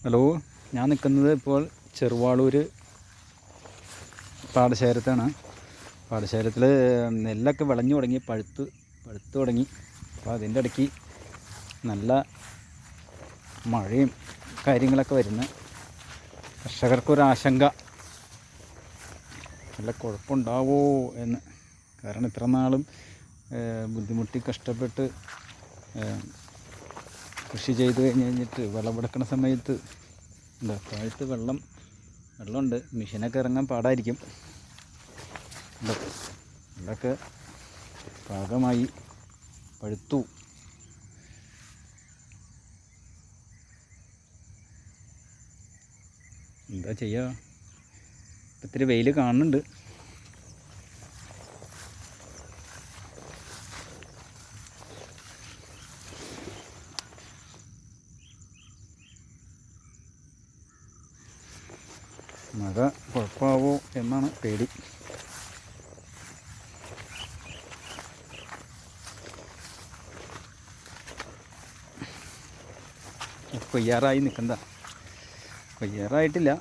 Hello, ഞാൻ നിൽക്കുന്നത് ഇപ്പോൾ ചെറുവാളൂർ പാടശേഖരത്താണ്. പാടശേഖരത്തിൽ നെല്ലൊക്കെ വിളഞ്ഞു തുടങ്ങി, പഴുത്ത് തുടങ്ങി. അപ്പോൾ അതിൻ്റെ ഇടയ്ക്ക് നല്ല മഴയും കാര്യങ്ങളൊക്കെ വരുന്നു. കർഷകർക്കൊരാശങ്ക, നല്ല കുഴപ്പമുണ്ടാവോ എന്ന്. കാരണം ഇത്ര നാളും ബുദ്ധിമുട്ടി കഷ്ടപ്പെട്ട് കൃഷി ചെയ്ത് കഴിഞ്ഞിട്ട് വിളവെടുക്കുന്ന സമയത്ത് താഴത്ത് വെള്ളമുണ്ട്, മെഷീനൊക്കെ ഇറങ്ങാൻ പാടായിരിക്കും. ഇതൊക്കെ പാകമായി പഴുത്തു. എന്താ ചെയ്യുക? ഇത്തിരി വെയിൽ കാണുന്നുണ്ട്. മഴ കുഴപ്പമാവോ എന്നാണ് പേടി. കൊയ്യാറായി നിൽക്കണ്ട, കൊയ്യാറായിട്ടില്ല.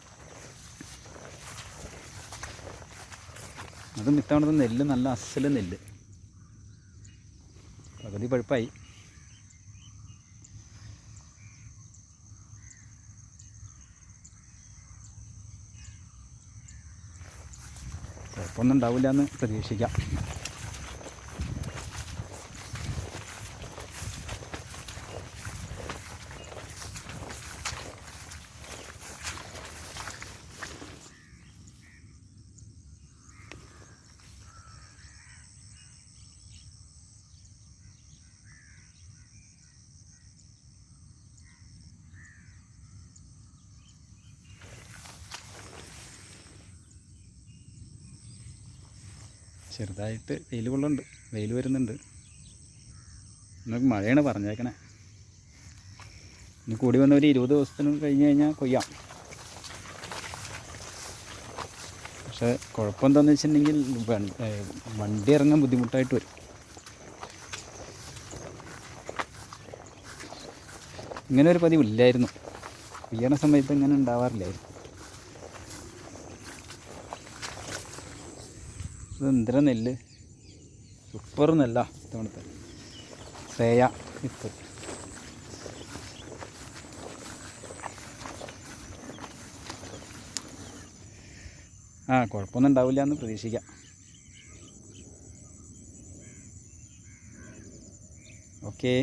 അതും ഇത്തവണത്തെ നെല്ല് നല്ല അസല് നെല്ല്, പകുതി പഴുപ്പായി. കുഴപ്പമൊന്നും ഉണ്ടാവില്ല എന്ന് പ്രതീക്ഷിക്കാം. ചെറുതായിട്ട് വെയിൽ വരുന്നുണ്ട്. നമുക്ക് മഴയാണ് പറഞ്ഞേക്കണേ. ഇനി കൂടി വന്ന ഒരു 20 ദിവസത്തിനും കഴിഞ്ഞ് കഴിഞ്ഞാൽ കൊയ്യാം. പക്ഷെ കുഴപ്പമെന്താണെന്ന് വെച്ചിട്ടുണ്ടെങ്കിൽ വണ്ടി ഇറങ്ങാൻ ബുദ്ധിമുട്ടായിട്ട് വരും. ഇങ്ങനെ ഒരു പതിവില്ലായിരുന്നു, കൊയ്യണ സമയത്ത് ഇങ്ങനെ ഉണ്ടാവാറില്ലായിരുന്നു. ഇത് എന്തിനാ നെല്ല്, സൂപ്പർ നെല്ല ഇത്തവണത്തെ ശ്രേയ വിത്ത്. കുഴപ്പമൊന്നും ഉണ്ടാവില്ല എന്ന് പ്രതീക്ഷിക്കാം. ഓക്കേ.